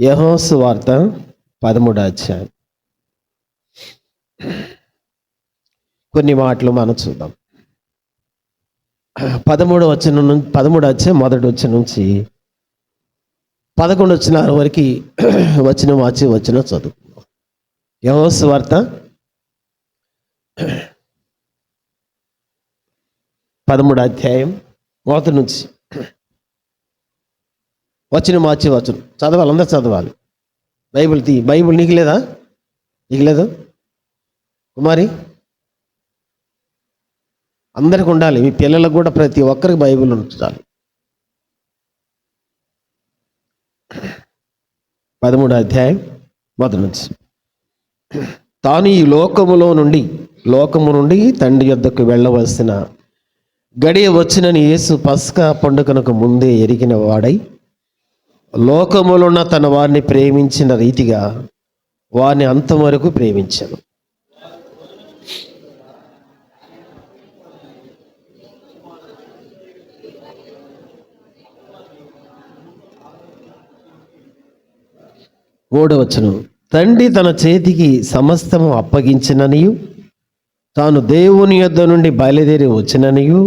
యోహాను సువార్త 13వ అధ్యాయం. కొన్ని మాటలు మనం చూద్దాం. 13వ అధ్యాయం మొదటి వచనం నుంచి 11 వచనాల వరకు వచనం చదువుకుందాం. యోహాను సువార్త 13వ అధ్యాయం మొదటి నుంచి వచనం చదవాలి. అందరూ చదవాలి. బైబిల్ నీకు లేదా? నీకు లేదు కుమారి? అందరికి ఉండాలి. మీ పిల్లలకు కూడా ప్రతి ఒక్కరికి బైబిల్ ఉంచాలి. 13వ అధ్యాయం మొదటి నుంచి. తాను ఈ లోకము నుండి తండ్రి యొద్దకు వెళ్ళవలసిన గడియ వచ్చినని యేసు పస్కా పండుగనకు ముందే ఎరిగిన వాడై లోకములున్న తన వారిని ప్రేమించిన రీతిగా వారిని అంతం వరకు ప్రేమించాను. మూడవ వచనం. తండ్రి తన చేతికి సమస్తము అప్పగించిననియు తాను దేవుని యొద్ద నుండి బయలుదేరి వచ్చిననియు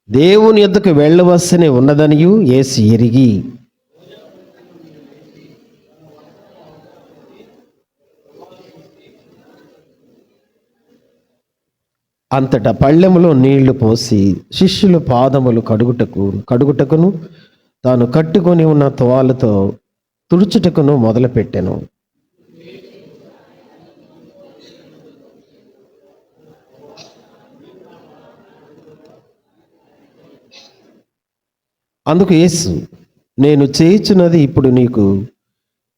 దేవుని యొద్దకు వెళ్ళవలసి ఉన్నదనియు యేసు ఎరిగి అంతటా పళ్ళెములో నీళ్లు పోసి శిష్యుల పాదములు కడుగుటకును తాను కట్టుకొని ఉన్న తువాలుతో తుడుచుటకును మొదలుపెట్టెను. అందుకు యేసు, నేను చేయుచున్నది ఇప్పుడు నీకు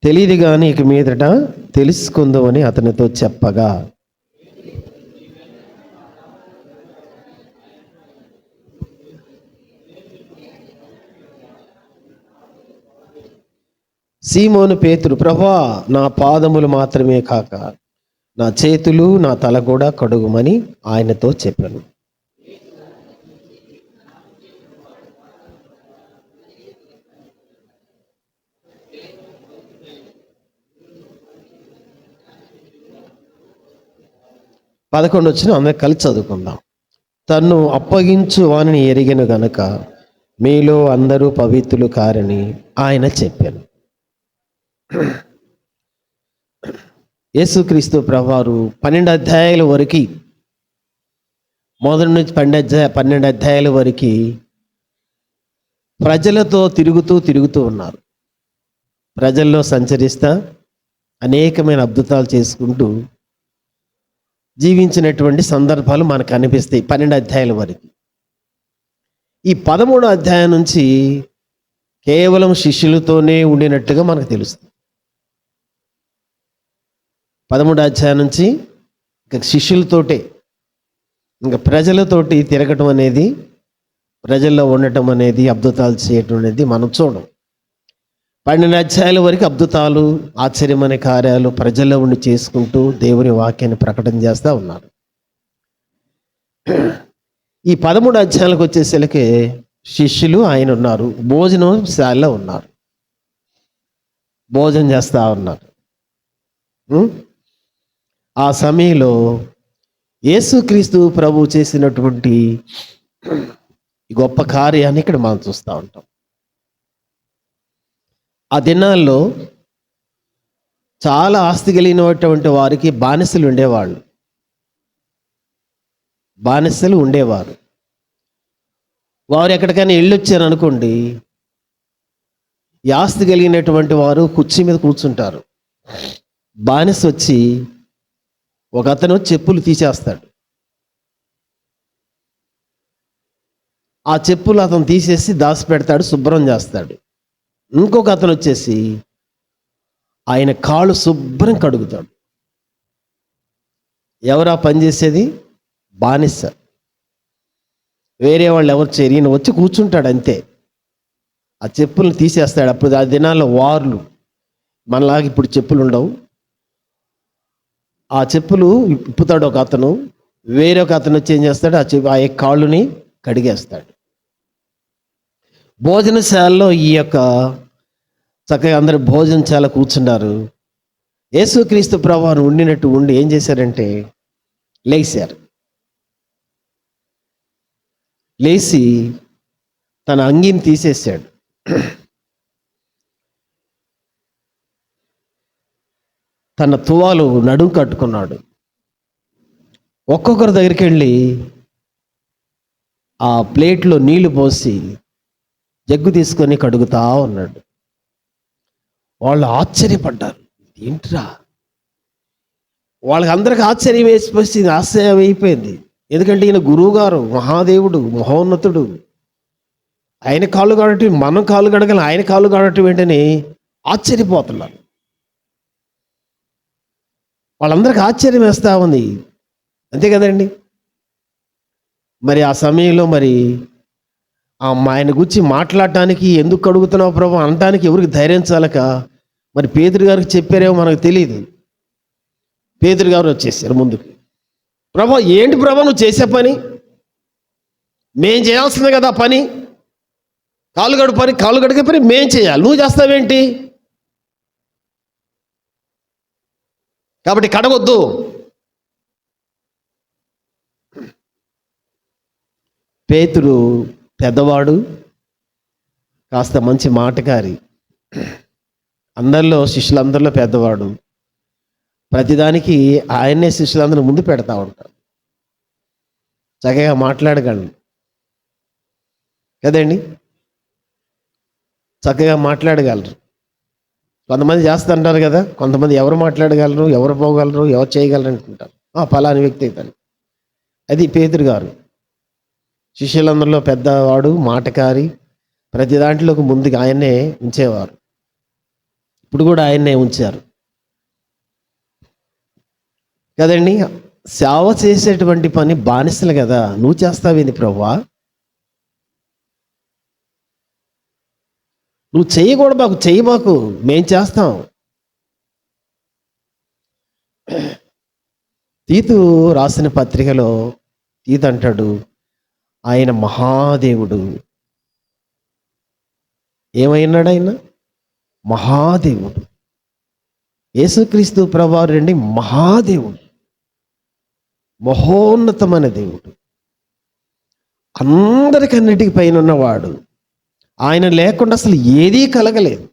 తెలియదు కానీ ఇక మీదట తెలుసుకుందామని అతనితో చెప్పగా, సీమోను పేతురు, ప్రభువా, నా పాదములు మాత్రమే కాక నా చేతులు నా తల కూడా కడుగుమని ఆయనతో చెప్పాను. పదకొండు వచ్చిన అందరూ కలిసి చదువుకుందాం. తన్ను అప్పగించు వానిని ఎరిగిన గనుక మీలో అందరూ పవిత్రులు కారని ఆయన చెప్పాను. యేసుక్రీస్తు ప్రభువారు 12 అధ్యాయాల వరకు, మొదటి నుంచి 12 అధ్యాయాల వరకు ప్రజలతో తిరుగుతూ ఉన్నారు. ప్రజల్లో సంచరిస్తా అనేకమైన అద్భుతాలు చేసుకుంటూ జీవించినటువంటి సందర్భాలు మనకు అనిపిస్తాయి 12 అధ్యాయాల వరకు. ఈ 13వ అధ్యాయం నుంచి కేవలం శిష్యులతోనే ఉండినట్టుగా మనకు తెలుస్తుంది. 13వ అధ్యాయం నుంచి ఇంకా శిష్యులతోటే, ఇంకా ప్రజలతోటి తిరగటం అనేది, ప్రజల్లో ఉండటం అనేది, అద్భుతాలు చేయటం అనేది మనం చూడం. 12 అధ్యాయాల వరకు అద్భుతాలు, ఆశ్చర్యమైన కార్యాలు ప్రజల్లో ఉండి చేసుకుంటూ దేవుని వాక్యాన్ని ప్రకటన చేస్తూ ఉన్నారు. ఈ 13 అధ్యాయాలకు వచ్చేసరికి శిష్యులు ఆయన ఉన్నారు, భోజనశాలలో ఉన్నారు, భోజనం చేస్తూ ఉన్నారు. ఆ సమయంలో యేసుక్రీస్తు ప్రభు చేసినటువంటి గొప్ప కార్యాన్ని ఇక్కడ మనం చూస్తూ ఉంటాం. ఆ దినాల్లో చాలా ఆస్తి కలిగినటువంటి వారికి బానిసలు ఉండేవారు. వారు ఎక్కడికైనా వెళ్ళొచ్చారు అనుకోండి, ఈ ఆస్తి కలిగినటువంటి వారు కుర్చీ మీద కూర్చుంటారు. బానిస వచ్చి ఒక అతను చెప్పులు తీసేస్తాడు. ఆ చెప్పులు అతను తీసేసి దాచిపెడతాడు, శుభ్రం చేస్తాడు. ఇంకొక అతను వచ్చేసి ఆయన కాళ్ళు శుభ్రం కడుగుతాడు. ఎవరా పనిచేసేది? బానిస. వేరే వాళ్ళు ఎవరు చేయరు, ఈయన వచ్చి కూర్చుంటాడు అంతే. ఆ చెప్పులను తీసేస్తాడు. అప్పుడు ఆ దినాల్లో వార్లు, మనలాగా ఇప్పుడు చెప్పులు ఉండవు. ఆ చెప్పులు ఇప్పుతాడు ఒక అతను, వేరే ఒక అతను వచ్చి ఏం చేస్తాడు, ఆ కాళ్ళుని కడిగేస్తాడు. భోజనశాలలో ఈ యొక్క చక్కగా అందరూ భోజనం చాలా కూర్చున్నారు. యేసుక్రీస్తు ప్రభువారు ఉండినట్టు ఉండి ఏం చేశారంటే లేచారు. లేచి తన అంగీని తీసేశాడు. తన తువాలు నడుం కట్టుకున్నాడు. ఒక్కొక్కరి దగ్గరికి వెళ్ళి ఆ ప్లేట్లో నీళ్లు పోసి జగ్గు తీసుకొని కడుగుతా ఉన్నాడు. వాళ్ళు ఆశ్చర్యపడ్డారు. ఏంట్రా, వాళ్ళకి అందరికి ఆశ్చర్యం వేసిపోయింది, ఆశ్చర్యం అయిపోయింది. ఎందుకంటే ఈయన గురువుగారు, మహాదేవుడు, మహోన్నతుడు, ఆయన కాళ్ళు కడటం, మనం కాళ్ళు కడగలం, ఆయన కాళ్ళు కడటం ఏంటని ఆశ్చర్యపోతున్నారు. వాళ్ళందరికీ ఆశ్చర్యం వేస్తూ ఉంది. అంతే కదండి. మరి ఆ సమయంలో మరి ఆయన గురించి మాట్లాడటానికి, ఎందుకు కడుగుతున్నావు ప్రభు అనటానికి ఎవరికి ధైర్యం చాలక మరి పేతురు గారికి చెప్పారేమో మనకు తెలియదు. పేతురు గారు వచ్చేసారు ముందుకు. ప్రభు, ఏంటి ప్రభు నువ్వు చేసే పని? మేం చేయాల్సిందే కదా పని, కాళ్ళు గడిగే పని మేం చేయాలి, నువ్వు చేస్తావేంటి? కాబట్టి కడగొద్దు. పేతురు పెద్దవాడు, కాస్త మంచి మాటకారి, అందరిలో శిష్యులందరిలో పెద్దవాడు. ప్రతిదానికి ఆయన్నే శిష్యులందరూ ముందు పెడతా ఉంటారు. చక్కగా మాట్లాడగలరు కదండి, చక్కగా మాట్లాడగలరు. కొంతమంది చేస్తుంటారు కదా, కొంతమంది ఎవరు మాట్లాడగలరు, ఎవరు పోగలరు, ఎవరు చేయగలరు అనుకుంటారు. ఫలాని వ్యక్తి అవుతాను. అది పేతురు గారు. శిష్యులందరిలో పెద్దవాడు, మాటకారి, ప్రతి దాంట్లోకి ముందుగా ఆయన్నే ఉంచేవారు. ఇప్పుడు కూడా ఆయన్నే ఉంచారు కదండి. సేవ చేసేటువంటి పని బానిసలు కదా, నువ్వు చేస్తావేంది ప్రభువా? నువ్వు చెయ్యకూడదు, మాకు చెయ్యి, మాకు మేం చేస్తాం. తీతు రాసిన పత్రికలో తీతు అంటాడు, ఆయన మహాదేవుడు. ఏమైనాడు ఆయన? మహాదేవుడు. యేసుక్రీస్తు ప్రభువారు రండి మహాదేవుడు, మహోన్నతమైన దేవుడు, అందరికన్నిటికి పైన ఉన్నవాడు. ఆయన లేకుండా అసలు ఏదీ కలగలేదు.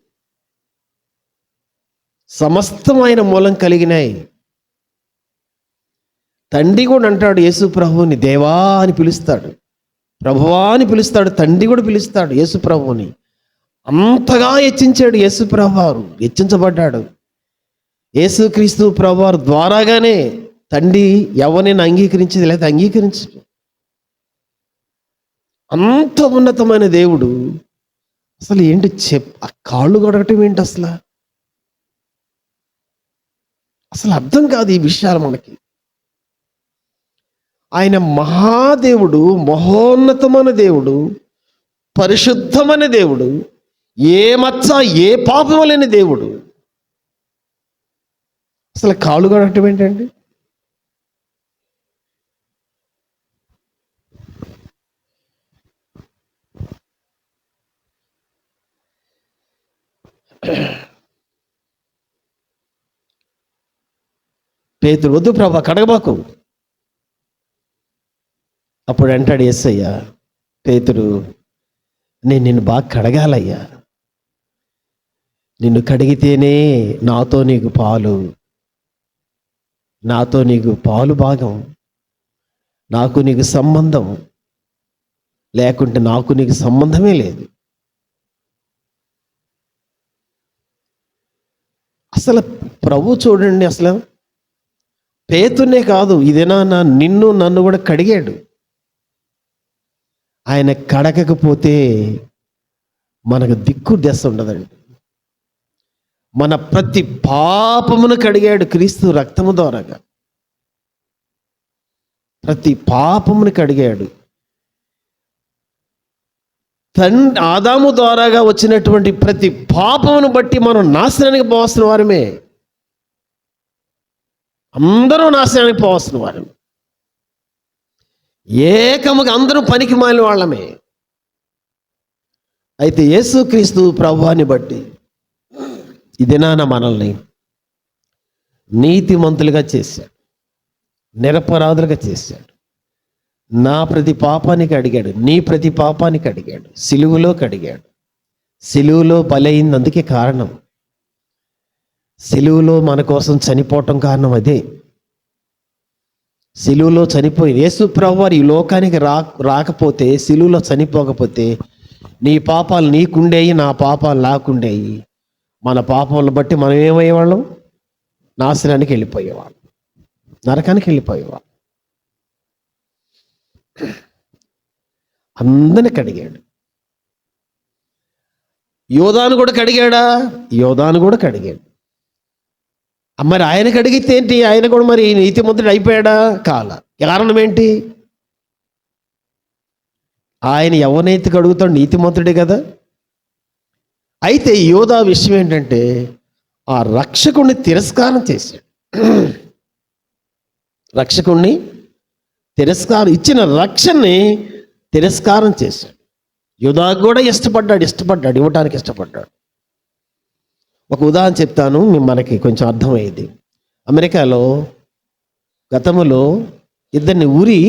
సమస్తం ఆయన మూలం కలిగినాయి. తండ్రి కూడా అంటాడు యేసు ప్రభువుని దేవా అని పిలుస్తాడు, ప్రభువా అని పిలుస్తాడు. తండ్రి కూడా పిలుస్తాడు యేసు ప్రభువుని. అంతగా హెచ్చించాడు యేసు ప్రభువారు, హెచ్చించబడ్డాడు. యేసుక్రీస్తు ప్రభువారు ద్వారాగానే తండ్రి ఎవరినైనా అంగీకరించేది, లేదా అంగీకరించదు. అంత ఉన్నతమైన దేవుడు అసలు ఏంటి ఆ కాళ్ళు కడగటం ఏంటి? అసలు అర్థం కాదు ఈ విషయాలు మనకి. ఆయన మహాదేవుడు, మహోన్నతమైన దేవుడు, పరిశుద్ధమైన దేవుడు, ఏ మచ్చ ఏ పాపం లేని దేవుడు. అసలు కాళ్ళు కడగటం ఏంటండి? పేతురు, వద్దు ప్రభా కడగబాకు. అప్పుడు అంటాడు యేసయ్య, పేతురు, నేను నిన్ను బాగా కడగాలయ్యా, నిన్ను కడిగితేనే నాతో నీకు పాలు భాగం, నాకు నీకు సంబంధం, లేకుంటే నాకు నీకు సంబంధమే లేదు. అసలు ప్రభు చూడండి, అసలు పేతునే కాదు, ఇదేనా నిన్ను నన్ను కూడా కడిగాడు. ఆయన కడగకపోతే మనకు దిక్కు దశ ఉండదండి. మన ప్రతి పాపమును కడిగాడు క్రీస్తు రక్తము ద్వారాగా. ప్రతి పాపమును కడిగాడు. ఆదాము ద్వారాగా వచ్చినటువంటి ప్రతి పాపమును బట్టి మనం నాశనానికి పోవాల్సిన వారమే. అందరూ నాశనానికి పోవాల్సిన వారమే. ఏకముగా అందరూ పనికి మాలిన వాళ్ళమే. అయితే యేసుక్రీస్తు ప్రభువాన్ని బట్టి ఈ దినాన మనల్ని నీతిమంతులుగా చేశాడు, నిరపరాధులుగా చేశాడు. నా ప్రతి పాపానికి అడిగాడు, నీ ప్రతి పాపానికి అడిగాడు, సిలువలో కడిగాడు. సిలువలో బలైంది, అందుకే కారణం. సిలువలో మన కోసం చనిపోవటం కారణం అదే. సిలువలో చనిపోయింది యేసు ప్రభువారు ఈ లోకానికి రాకపోతే, సిలువలో చనిపోకపోతే నీ పాపాలు నీకుండేవి, నా పాపాలు నాకుండేవి. మన పాపాలను బట్టి మనం ఏమయ్యేవాళ్ళం? నాశనానికి వెళ్ళిపోయేవాళ్ళం, నరకానికి వెళ్ళిపోయేవాళ్ళం. అందరిని కడిగాడు. యోధాను కూడా కడిగాడా? యోధాను కూడా కడిగాడు. మరి ఆయన కడిగితే ఏంటి? ఆయన కూడా మరి నీతిమంతుడు అయిపోయాడా? కాల. కారణం ఏంటి? ఆయన ఎవరినైతే కడుగుతాడు నీతిమంతుడే కదా. అయితే యోధా విషయం ఏంటంటే ఆ రక్షకుణ్ణి తిరస్కారం చేశాడు. రక్షకుణ్ణి తిరస్కారం, ఇచ్చిన రక్షణని తిరస్కారం చేశాడు. యోధా కూడా ఇష్టపడ్డాడు, ఇవ్వటానికి ఇష్టపడ్డాడు. ఒక ఉదాహరణ చెప్తాను, మనకి కొంచెం అర్థమయ్యేది. అమెరికాలో గతంలో ఇద్దరిని ఊరి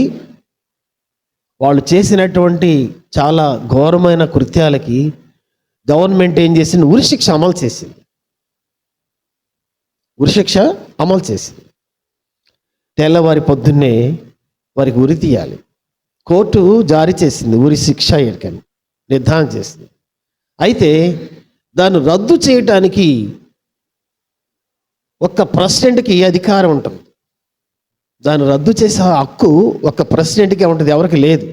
వాళ్ళు చేసినటువంటి చాలా ఘోరమైన కృత్యాలకి గవర్నమెంట్ ఏం చేసింది? ఉరిశిక్ష అమలు చేసింది. ఉరిశిక్ష అమలు చేసింది. తెల్లవారి పొద్దున్నే వారికి ఉరి తీయాలి. కోర్టు జారీ చేసింది ఉరి శిక్ష ఎక్కని నిర్ధారణ చేసింది. అయితే దాన్ని రద్దు చేయటానికి ఒక్క ప్రెసిడెంట్కి అధికారం ఉంటుంది. దాన్ని రద్దు చేసే హక్కు ఒక్క ప్రెసిడెంట్కే ఉంటుంది, ఎవరికి లేదు.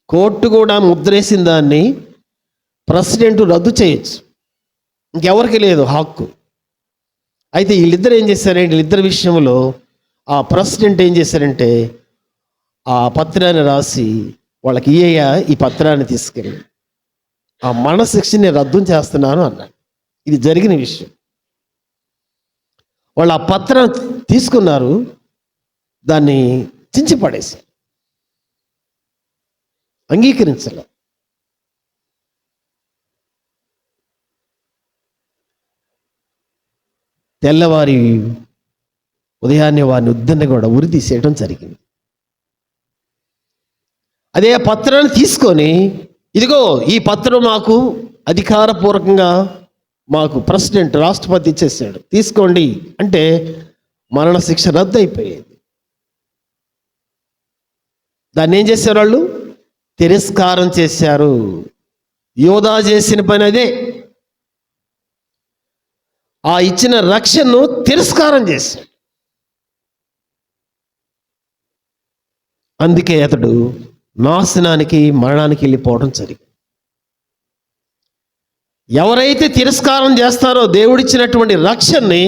కోర్టు కూడా ముద్రేసిన దాన్ని ప్రెసిడెంట్ రద్దు చేయొచ్చు, ఇంకెవరికి లేదు హక్కు. అయితే వీళ్ళిద్దరు ఏం చేశారంటే, వీళ్ళిద్దరి విషయంలో ఆ ప్రెసిడెంట్ ఏం చేశారంటే ఆ పత్రాన్ని రాసి వాళ్ళకి ఈ పత్రాన్ని తీసుకెళ్ళి ఆ మరణశిక్షని రద్దు చేస్తున్నాను అన్నాడు. ఇది జరిగిన విషయం. వాళ్ళు ఆ పత్రం తీసుకున్నారు, దాన్ని చించి పడేశారు, అంగీకరించలే. తెల్లవారి ఉదయాన్నే వారిని ఉద్దరిని కూడా ఉరి తీసేయడం జరిగింది. అదే పత్రాన్ని తీసుకొని, ఇదిగో ఈ పత్రం మాకు అధికారపూర్వకంగా మాకు ప్రెసిడెంట్ రాష్ట్రపతి ఇచ్చేసాడు, తీసుకోండి అంటే మరణశిక్ష రద్దు అయిపోయేది. దాన్ని ఏం చేశారు? వాళ్ళు తిరస్కారం చేశారు. యోధా చేసిన పని అదే. ఆ ఇచ్చిన రక్షణను తిరస్కారం చేశాడు. అందుకే అతడు నాశనానికి, మరణానికి వెళ్ళిపోవడం జరిగింది. ఎవరైతే తిరస్కారం చేస్తారో దేవుడిచ్చినటువంటి రక్షణని,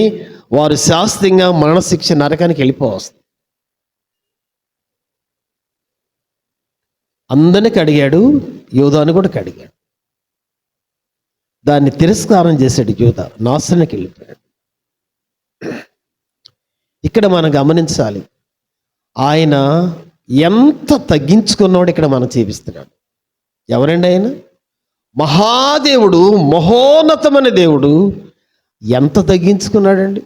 వారు శాస్త్రంగా మరణశిక్ష, నరకానికి వెళ్ళిపోవస్తుంది. అందరిని కడిగాడు, యోధాను కూడా కడిగాడు. దాన్ని తిరస్కారం చేశాడు యోధా, నాశనానికి వెళ్ళిపోయాడు. ఇక్కడ మనం గమనించాలి, ఆయన ఎంత తగ్గించుకున్నాడు ఇక్కడ మనం చూపిస్తున్నాడు. ఎవరండి ఆయన? మహాదేవుడు, మహోన్నతమైన దేవుడు ఎంత తగ్గించుకున్నాడండి.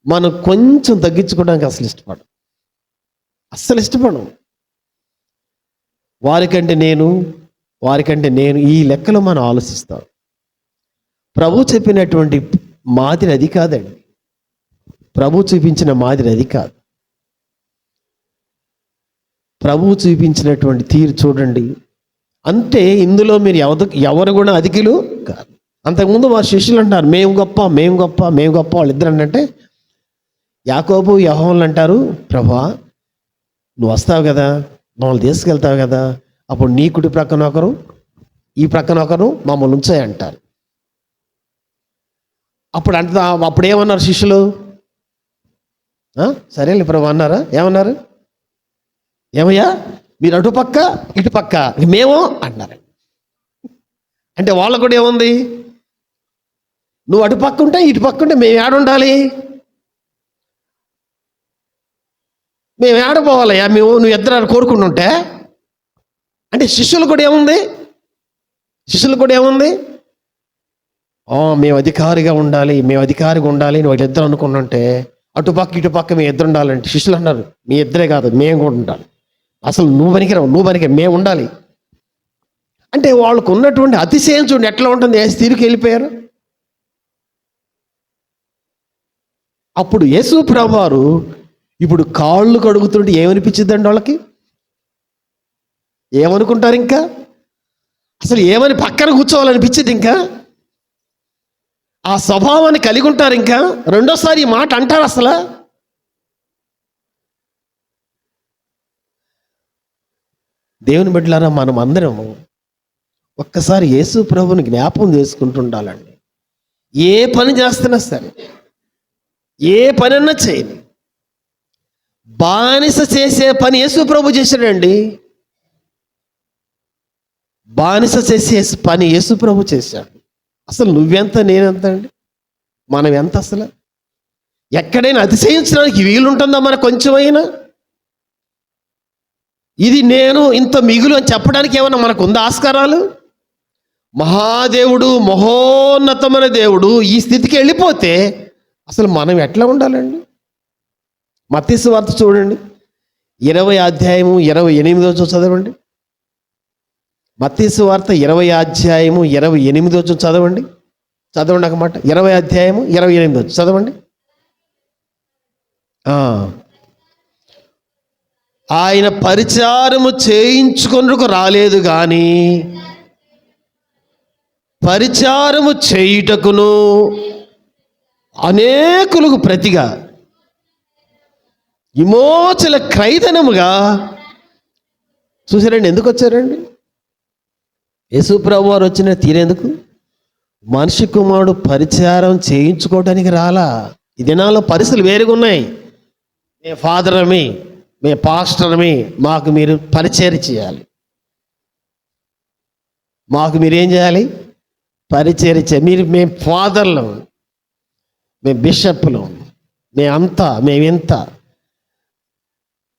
మనం కొంచెం తగ్గించుకోవడానికి అస్సలు ఇష్టపడం. వారికంటే నేను ఈ లెక్కలో మనం ఆలోచిస్తాం. ప్రభు చెప్పినటువంటి మాదిరి అది కాదండి. ప్రభు చూపించిన మాదిరి అది కాదు. ప్రభువు చూపించినటువంటి తీరు చూడండి. అంటే ఇందులో మీరు ఎవరు కూడా అధికులు కాదు. అంతకుముందు మా శిష్యులు అంటారు, మేము గొప్ప వాళ్ళిద్దరు అంటే, యాకోబు యోహానులు అంటారు, ప్రభువా నువ్వు వస్తావు కదా, మమ్మల్ని తీసుకెళ్తావు కదా, అప్పుడు నీ కుడి ప్రక్కన ఒకరు, ఈ ప్రక్కన ఒకరు మమ్మల్ని ఉంచాయి అంటారు. అప్పుడు ఏమన్నారు శిష్యులు? సరేలే ప్రభు అన్నారా? ఏమన్నారు? ఏమయ్యా మీరు అటుపక్క ఇటుపక్క, మేము అన్నారు. అంటే వాళ్ళకు కూడా ఏముంది? నువ్వు అటుపక్క ఉంటే ఇటుపక్క ఉంటే మేము ఏడుండాలి? మేము ఏడపోవాలయ్యా, నువ్వు ఇద్దరు కోరుకుంటుంటే. అంటే శిష్యులు కూడా ఏముంది? మేము అధికారిగా ఉండాలి, మేము అధికారిగా ఉండాలి అని వాళ్ళిద్దరు అనుకుంటుంటే, అటుపక్క ఇటుపక్క మీ ఇద్దరు ఉండాలంటే శిష్యులు అన్నారు, మీ ఇద్దరే కాదు మేము కూడా ఉండాలి. అసలు నువ్వు పనికిరావు, నువ్వు పనికి మేము ఉండాలి అంటే వాళ్ళకు ఉన్నటువంటి అతిశయం చూడండి ఎట్లా ఉంటుంది. ఏ స్థితికి వెళ్ళిపోయారు. అప్పుడు యేసు ప్రభువారు ఇప్పుడు కాళ్ళు కడుగుతుంటే ఏమనిపించిందండి వాళ్ళకి? ఏమనుకుంటారు? ఇంకా అసలు ఏమని పక్కన కూర్చోవాలనిపించింది? ఇంకా ఆ స్వభావాన్ని కలిగి ఉంటారు? ఇంకా రెండోసారి ఈ మాట అంటారు అసలు? దేవుని బిడ్డలారా, మనం అందరము ఒక్కసారి యేసు ప్రభువుని జ్ఞాపకం చేసుకుంటుండాలండి. ఏ పని చేస్తున్నా సరే, ఏ పనన్నా చేయని, బానిస చేసే పని యేసు ప్రభు చేశాడండి. బానిస చేసే పని యేసు ప్రభు చేశాడు. అసలు నువ్వెంత, నేనెంత అండి? మనం ఎంత? అసలు ఎక్కడైనా అతిశయించడానికి వీలుంటుందా మనకు కొంచెమైనా? ఇది నేను ఇంత మిగులు అని చెప్పడానికి ఏమన్నా మనకు ఉందా ఆస్కారాలు? మహాదేవుడు, మహోన్నతమైన దేవుడు ఈ స్థితికి వెళ్ళిపోతే అసలు మనం ఎట్లా ఉండాలండి? మత్తయి సువార్త చూడండి, 20వ అధ్యాయము 28వ వచనం చదవండి. మత్తయి సువార్త 20వ అధ్యాయము 28వ వచనం చదవండి. చదవండి ఒక మాట. 20వ అధ్యాయము 28వ వచనం చదవండి. ఆయన పరిచారము చేయించుకొనుటకు రాలేదు కానీ పరిచారము చేయుటకును అనేకులకు ప్రతిగా విమోచన క్రయధనముగా. చూసారండి ఎందుకు వచ్చారండి? యేసు ప్రభువారు వచ్చిన తీరేందుకు? మనిషి కుమారుడు పరిచారం చేయించుకోవడానికి రాలా. ఈ దినాల్లో పరిస్థితులు వేరుగా ఉన్నాయి. మే ఫాదరమి, మే పాస్టర్మి, మాకు మీరు పరిచర్య చేయాలి, మాకు మీరేం చేయాలి? పరిచర్య చేయాలి. మేము ఫాదర్లు, మేము బిషప్లు, మేమంతా, మేమింత.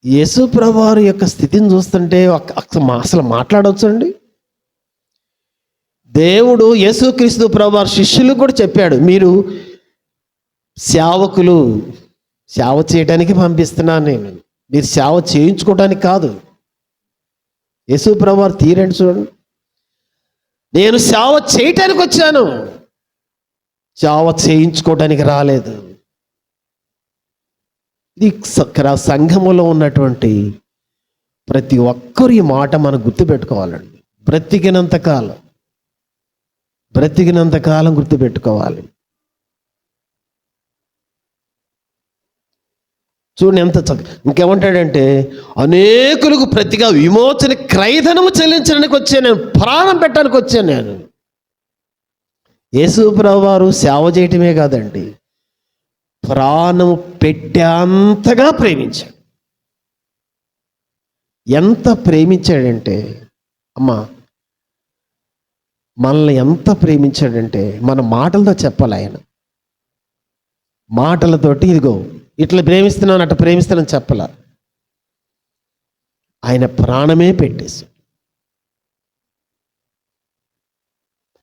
యేసు ప్రభువారి యొక్క స్థితిని చూస్తుంటే అసలు మాట్లాడవచ్చు అండి? దేవుడు యేసుక్రీస్తు ప్రభువారి శిష్యులకు కూడా చెప్పాడు, మీరు సేవకులు, సేవ చేయడానికి పంపిస్తున్నాను నేను, మీరు సేవ చేయించుకోవడానికి కాదు. యేసు ప్రభువారు తీరండి చూడండి, నేను సేవ చేయటానికి వచ్చాను, సేవ చేయించుకోవడానికి రాలేదు. ఇది సంఘములో ఉన్నటువంటి ప్రతి ఒక్కరు ఈ మాట మనం గుర్తుపెట్టుకోవాలండి. బ్రతికినంత కాలం గుర్తుపెట్టుకోవాలి. చూడండి ఎంత ఇంకేమంటాడంటే, అనేకులకు ప్రతిగా విమోచన క్రయధనము చెల్లించడానికి వచ్చాను, నేను ప్రాణం పెట్టడానికి వచ్చాను. నేను యేసు ప్రభువారు సేవ చేయటమే కాదండి, ప్రాణము పెట్టేంతగా ప్రేమించాడు. ఎంత ప్రేమించాడంటే, అమ్మా మనల్ని ఎంత ప్రేమించాడంటే మన మాటలతో చెప్పాలి. ఆయన మాటలతోటి ఇదిగో ఇట్లా ప్రేమిస్తున్నాను, అట్లా ప్రేమిస్తున్నాను చెప్పాల. ఆయన ప్రాణమే పెట్టేసి,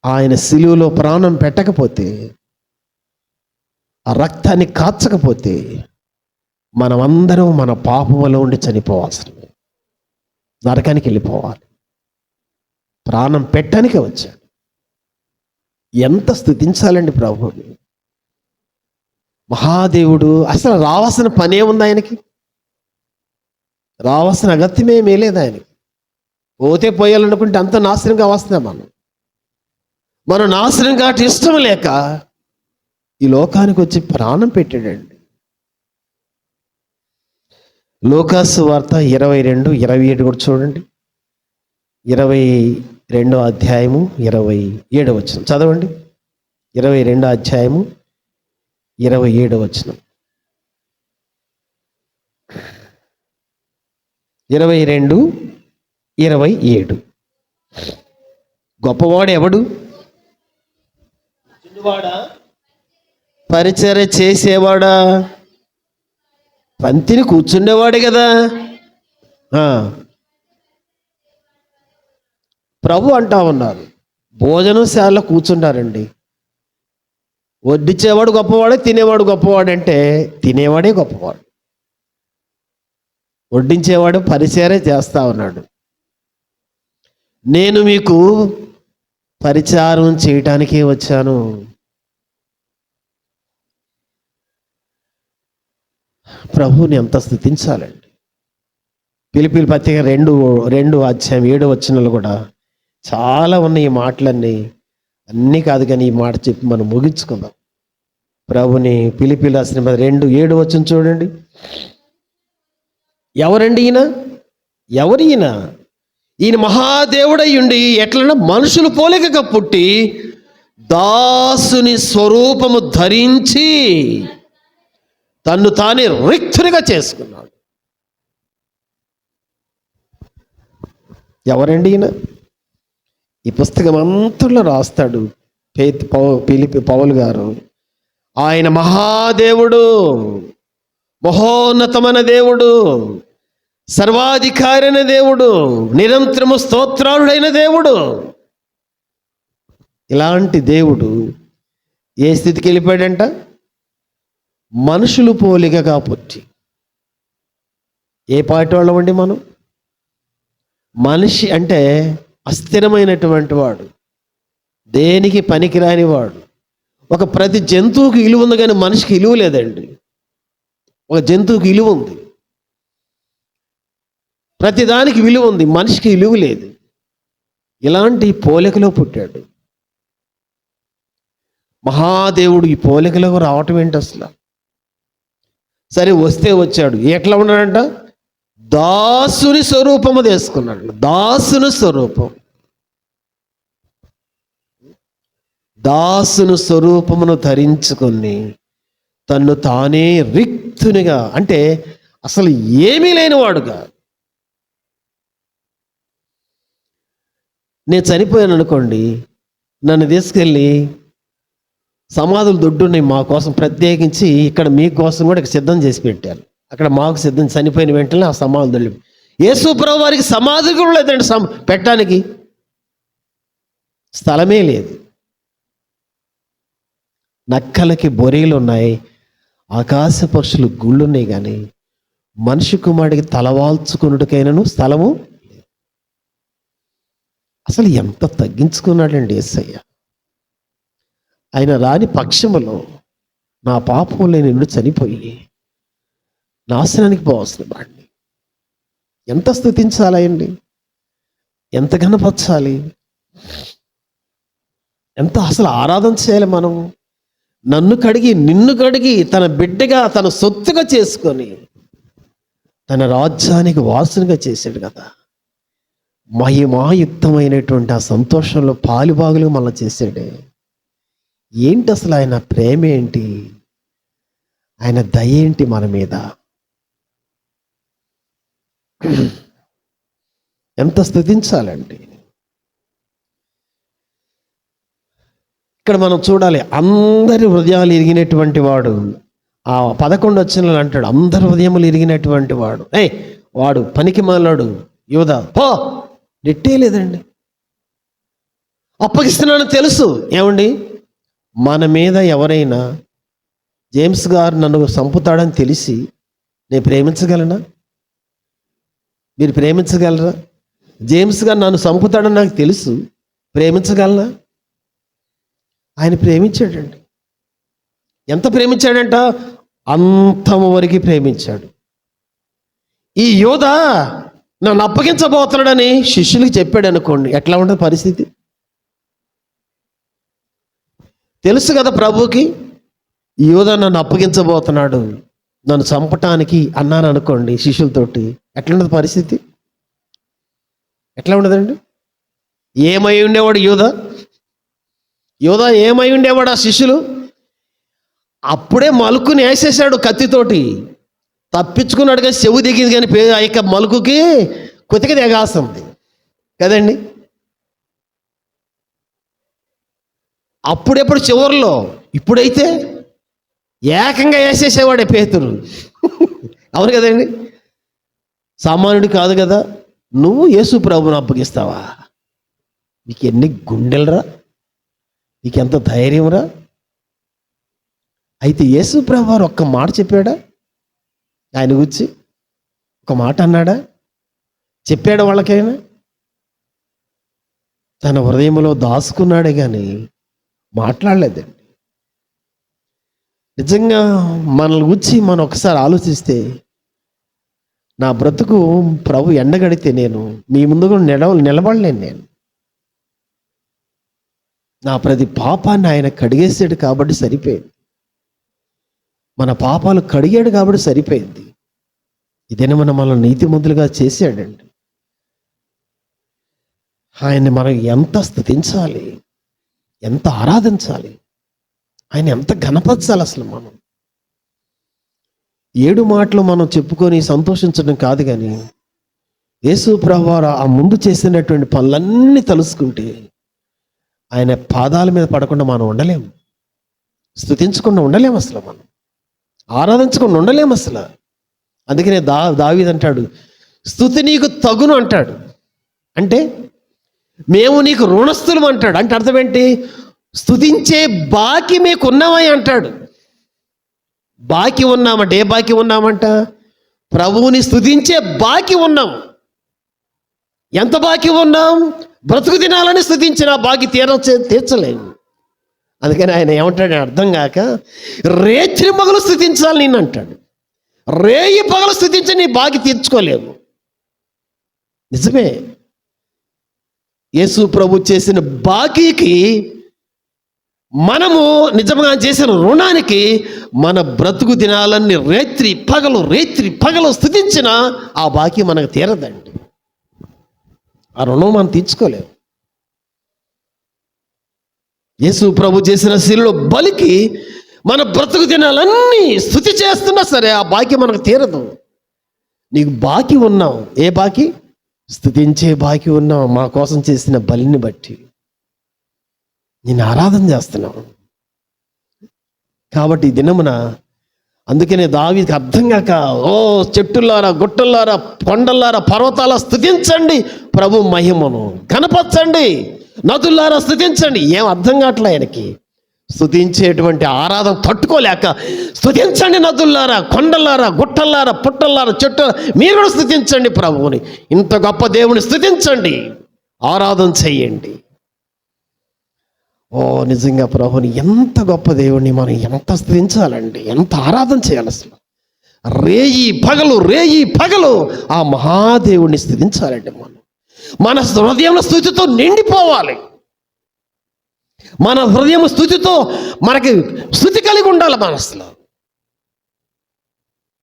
ఆయన శిలువలో ప్రాణం పెట్టకపోతే, ఆ రక్తాన్ని కాచకపోతే మనమందరం మన పాపములో ఉండి చనిపోవాల్సిందే, నరకానికి వెళ్ళిపోవాలి. ప్రాణం పెట్టడానికే వచ్చాడు. ఎంత స్తుతించాలండి ప్రభువుని. మహాదేవుడు. అసలు రావాల్సిన పనే ఉంది ఆయనకి, రావాల్సిన అగత్యమేమీ లేదు ఆయనకి. పోతే పోయాలనుకుంటే అంత నాశనంగా వస్తున్నాం మనం నాశనం కాబట్టి ఇష్టం లేక ఈ లోకానికి వచ్చి ప్రాణం పెట్టాడండి. లూకాసు వార్త 22:27 కూడా చూడండి. 22వ అధ్యాయము 27వ వచనం చదవండి. 22వ అధ్యాయము 27వ వచనం. 22:27. గొప్పవాడు ఎవడు? పరిచర్య చేసేవాడా? పంతిని కూర్చుండేవాడే కదా. ప్రభు అంటా ఉన్నారు, భోజనశాలలో కూర్చుంటారండి, వడ్డించేవాడు గొప్పవాడే, తినేవాడు గొప్పవాడు అంటే తినేవాడే గొప్పవాడు. వడ్డించేవాడు పరిచర్య చేస్తా ఉన్నాడు. నేను మీకు పరిచారం చేయటానికే వచ్చాను. ప్రభువుని ఎంత స్తుతించాలండి. ఫిలిప్పీయుల పత్రిక 2:7 కూడా చాలా ఉన్నాయి ఈ మాటలన్నీ. అన్నీ కాదు కానీ ఈ మాట చెప్పి మనం ముగించుకుందాం. ప్రభుని ఫిలిప్పీయుల రాసిన 2:7 చూడండి. ఎవరండి ఈయన? ఎవరు ఈయన? ఈయన మహాదేవుడయ్యుండి ఎట్లన్నా మనుషులు పోలికగా పుట్టి దాసుని స్వరూపము ధరించి తన్ను తానే రిక్తునిగా చేసుకున్నాడు. ఎవరండి ఈయన? ఈ పుస్తకం అంతలో రాస్తాడు పౌలు గారు. ఆయన మహాదేవుడు, మహోన్నతమైన దేవుడు, సర్వాధికారి అయిన దేవుడు, నిరంతరము స్తోత్రాలుడైన దేవుడు. ఇలాంటి దేవుడు ఏ స్థితికి వెళ్ళిపోయాడంట? మనుషులు పోలికగా పుట్టి. ఏ పాటి వాళ్ళమండి మనం? మనిషి అంటే అస్థిరమైనటువంటి వాడు, దేనికి పనికిరాని వాడు. ఒక ప్రతి జంతువుకి విలువ ఉంది కానీ మనిషికి విలువ లేదండి. ఒక జంతువుకి విలువ ఉంది, ప్రతిదానికి విలువ ఉంది, మనిషికి విలువ లేదు. ఇలాంటి పోలికలో పుట్టాడు మహాదేవుడు. ఈ పోలికలోకి రావటం ఏంటి అసలు? సరే వస్తే వచ్చాడు. ఎట్లా ఉన్నాడంట? దాసుని స్వరూపము తీసుకున్నాడు. దాసుని స్వరూపం, దాసుని స్వరూపమును ధరించుకొని తన్ను తానే రిక్తునిగా, అంటే అసలు ఏమీ లేనివాడుగా. నేను చనిపోయాను అనుకోండి, నన్ను తీసుకెళ్ళి సమాధులు దొడ్డున్నాయి మా కోసం ప్రత్యేకించి, ఇక్కడ మీకోసం కూడా ఇక్కడ సిద్ధం చేసి పెట్టారు. అక్కడ మాకు సిద్ధం, చనిపోయిన వెంటనే ఆ సమాధులు దొడ్డు. యేసు ప్రభు వారికి సమాధి కూడా లేదండి, పెట్టడానికి స్థలమే లేదు. నక్కలకి బొరీలు ఉన్నాయి, ఆకాశ పక్షులు గుళ్ళున్నాయి, కానీ మనిషి కుమారుడికి తలవాల్చుకున్నటికైనాను స్థలము. అసలు ఎంత తగ్గించుకున్నాడండి యేసయ్య. ఆయన రాని పక్షములో నా పాపంలో నిన్ను చనిపోయి నాశనానికి పోవలసిన వాడిని ఎంత స్తుతించాలండి, ఎంత ఘనపరచాలి, ఎంత అసలు ఆరాధన చేయాలి మనము. నన్ను కడిగి నిన్ను కడిగి తన బిడ్డగా తన సొత్తుగా చేసుకొని తన రాజ్యానికి వాసునిగా చేశాడు కదా. మహిమాయుక్తమైనటువంటి ఆ సంతోషంలో పాలుబాగులుగా మళ్ళీ చేశాడే. ఏంటి అసలు ఆయన ప్రేమ ఏంటి, ఆయన దయ ఏంటి మన మీద? ఎంత స్తుతించాలండి. ఇక్కడ మనం చూడాలి, అందరి హృదయాలు ఇరిగినటువంటి వాడు. ఆ 11 వచనంలో అంటాడు, అందరి హృదయములు ఇరిగినటువంటి వాడు. వాడు పనికి మాలాడు యూదా, పో, నెట్టే లేదండి. అప్పగిస్తున్నాను తెలుసు. ఏమండి, మన మీద ఎవరైనా జేమ్స్ గారు నన్ను చంపుతాడని తెలిసి నేను ప్రేమించగలనా? మీరు ప్రేమించగలరా? జేమ్స్ గారు నన్ను చంపుతాడని నాకు తెలుసు, ప్రేమించగలనా? ఆయన ప్రేమించాడండి. ఎంత ప్రేమించాడంట? అంతము వరకు ప్రేమించాడు. ఈ యోధా నన్ను అప్పగించబోతున్నాడని శిష్యులకి చెప్పాడు అనుకోండి, ఎట్లా ఉంటుంది పరిస్థితి? తెలుసు కదా ప్రభుకి, ఈ యోధా నన్ను అప్పగించబోతున్నాడు, నన్ను చంపటానికి అన్నాను అనుకోండి శిష్యులతోటి, ఎట్లా ఉండదు పరిస్థితి? ఎట్లా ఉండదండి? ఏమై ఉండేవాడు యోధా? యోధా ఏమై ఉండేవాడు? ఆ శిష్యులు అప్పుడే మలుకుని వేసేసాడు కత్తితోటి, తప్పించుకున్నాడు కానీ చెవు దిగింది, కానీ ఆ యొక్క మలుకుకి కొద్దిగా దిగాస్తుంది కదండి. అప్పుడెప్పుడు చివరిలో, ఇప్పుడైతే ఏకంగా వేసేసేవాడే పేతురు. అవును కదండి, సామాన్యుడు కాదు కదా. నువ్వు యేసు ప్రభువుని అప్పగిస్తావా? నీకు ఎన్ని గుండెలరా, నీకెంత ధైర్యంరా? అయితే యేసు ప్రభువు వారు ఒక్క మాట చెప్పాడా? ఆయన గురించి ఒక మాట అన్నాడా? చెప్పాడు వాళ్ళకైనా? తన హృదయంలో దాచుకున్నాడే కానీ మాట్లాడలేదండి. నిజంగా మనల్ని గురించి మనం ఒకసారి ఆలోచిస్తే, నా బ్రతుకు ప్రభు ఎండగడితే నేను మీ ముందు కూడా నిలబడలేను. నేను నా ప్రతి పాపాన్ని ఆయన కడిగేసాడు కాబట్టి సరిపోయింది. మన పాపాలు కడిగాడు కాబట్టి సరిపోయింది. ఇదేనా మనల్ని నీతిమంతులుగా చేశాడండి. ఆయన్ని మనం ఎంత స్తుతించాలి, ఎంత ఆరాధించాలి, ఆయన ఎంత ఘనపరచాలి. అసలు మనం 7 మాటలు మనం చెప్పుకొని సంతోషించడం కాదు, కానీ యేసు ప్రభువారు ఆ ముందు చేసినటువంటి పనులన్నీ తలుసుకుంటే ఆయన పాదాల మీద పడకుండా మనం ఉండలేము, స్తుతించకుండా ఉండలేము, అసలు మనం ఆరాధించకుండా ఉండలేము అసలు. అందుకనే దావీదు అంటాడు, స్తుతి నీకు తగును అంటాడు. అంటే మేము నీకు రుణస్థులం అంటాడు. అంటే అర్థం ఏంటి? స్తుతించే బాకీ మీకు ఉన్నామని అంటాడు. బాకీ ఉన్నామంటే ఏ బాకీ ఉన్నామంట? ప్రభువుని స్తుతించే బాకీ ఉన్నాం. ఎంత బాకీ ఉన్నాం? బ్రతుకు దినాలని స్తుతించిన బాకీ తీర్చలేము. అందుకని ఆయన ఏమంటాడు అర్థం కాక, రేత్రి పగలు స్తుతించాలి నిన్ను అంటాడు. రేయి పగలు స్తుతించి నీ బాకీ తీర్చుకోలేము. నిజమే, యేసు ప్రభు చేసిన బాకీకి, మనము నిజంగా చేసిన రుణానికి మన బ్రతుకు దినాలన్నీ రేత్రి పగలు స్తుతించిన ఆ బాకీ మనకు తీరదండి. ఆ రుణం మనం తీర్చుకోలేము. యేసు ప్రభు చేసిన శిలువ బలికి మన బ్రతుకు దినాలన్నీ స్తుతి చేస్తున్నా సరే ఆ బాకీ మనకు తీరదు. నీకు బాకీ ఉన్నావు. ఏ బాకీ? స్తుతించే బాకీ ఉన్నావు. మా కోసం చేసిన బలిని బట్టి నేను ఆరాధన చేస్తున్నావు. కాబట్టి ఈ దినమున అందుకనే దావీదుకి అర్థం కాక, ఓ చెట్టులారా, గుట్టలారా, కొండలారా, పర్వతాల స్తుతించండి ప్రభు మహిమను, కనపరచండి నదులారా స్తుతించండి. ఏం అర్థం కావట్లే ఆయనకి. స్తుతించేటువంటి ఆరాధన తట్టుకోలేక, స్తుతించండి నదులారా, కొండలారా, గుట్టలారా, పుట్టలారా, చెట్టు, మీరు కూడా స్తుతించండి ప్రభువుని. ఇంత గొప్ప దేవుని స్తుతించండి, ఆరాధన చెయ్యండి. ఓ నిజంగా ప్రభుని, ఎంత గొప్ప దేవుణ్ణి మనం ఎంత స్తుతించాలండి, ఎంత ఆరాధన చేయాలి. అసలు రేయి పగలు ఆ మహాదేవుణ్ణి స్తుతించాలండి. మన హృదయంలో స్తుతితో నిండిపోవాలి. మన హృదయం స్తుతితో మనకి స్తుతి కలిగి ఉండాలి మనసులో.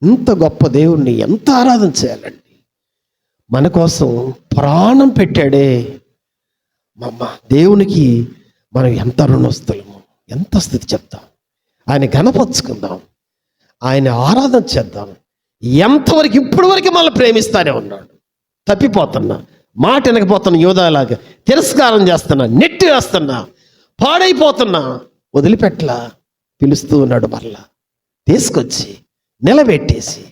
ఇంత గొప్ప దేవుణ్ణి ఎంత ఆరాధన చేయాలండి. మన కోసం ప్రాణం పెట్టాడే దేవునికి మనం ఎంత రుణస్తులము, ఎంత స్థితి చెప్తాం. ఆయన ఘనపరుచుకుందాం, ఆయన ఆరాధన చేద్దాం. ఎంతవరకు ఇప్పటి వరకు మళ్ళీ ప్రేమిస్తానే ఉన్నాడు. తప్పిపోతున్నా, మాట వినకపోతున్నా, యోధాలాగా తిరస్కారం చేస్తున్నా, నెట్టి వేస్తున్నా, పాడైపోతున్నా, వదిలిపెట్టలా, పిలుస్తూ ఉన్నాడు. మళ్ళా తీసుకొచ్చి నిలబెట్టేసి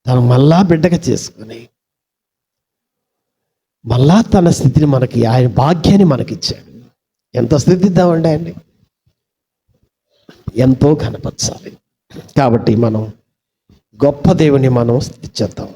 తను మళ్ళా బిడ్డగా చేసుకుని మళ్ళా తన స్థితిని మనకి, ఆయన భాగ్యాన్ని మనకిచ్చాడు. ఎంత స్థితిద్దామండి ఆయన్ని, ఎంతో కనపరచాలి. కాబట్టి మనం గొప్ప దేవుని మనం స్థితిద్దాం.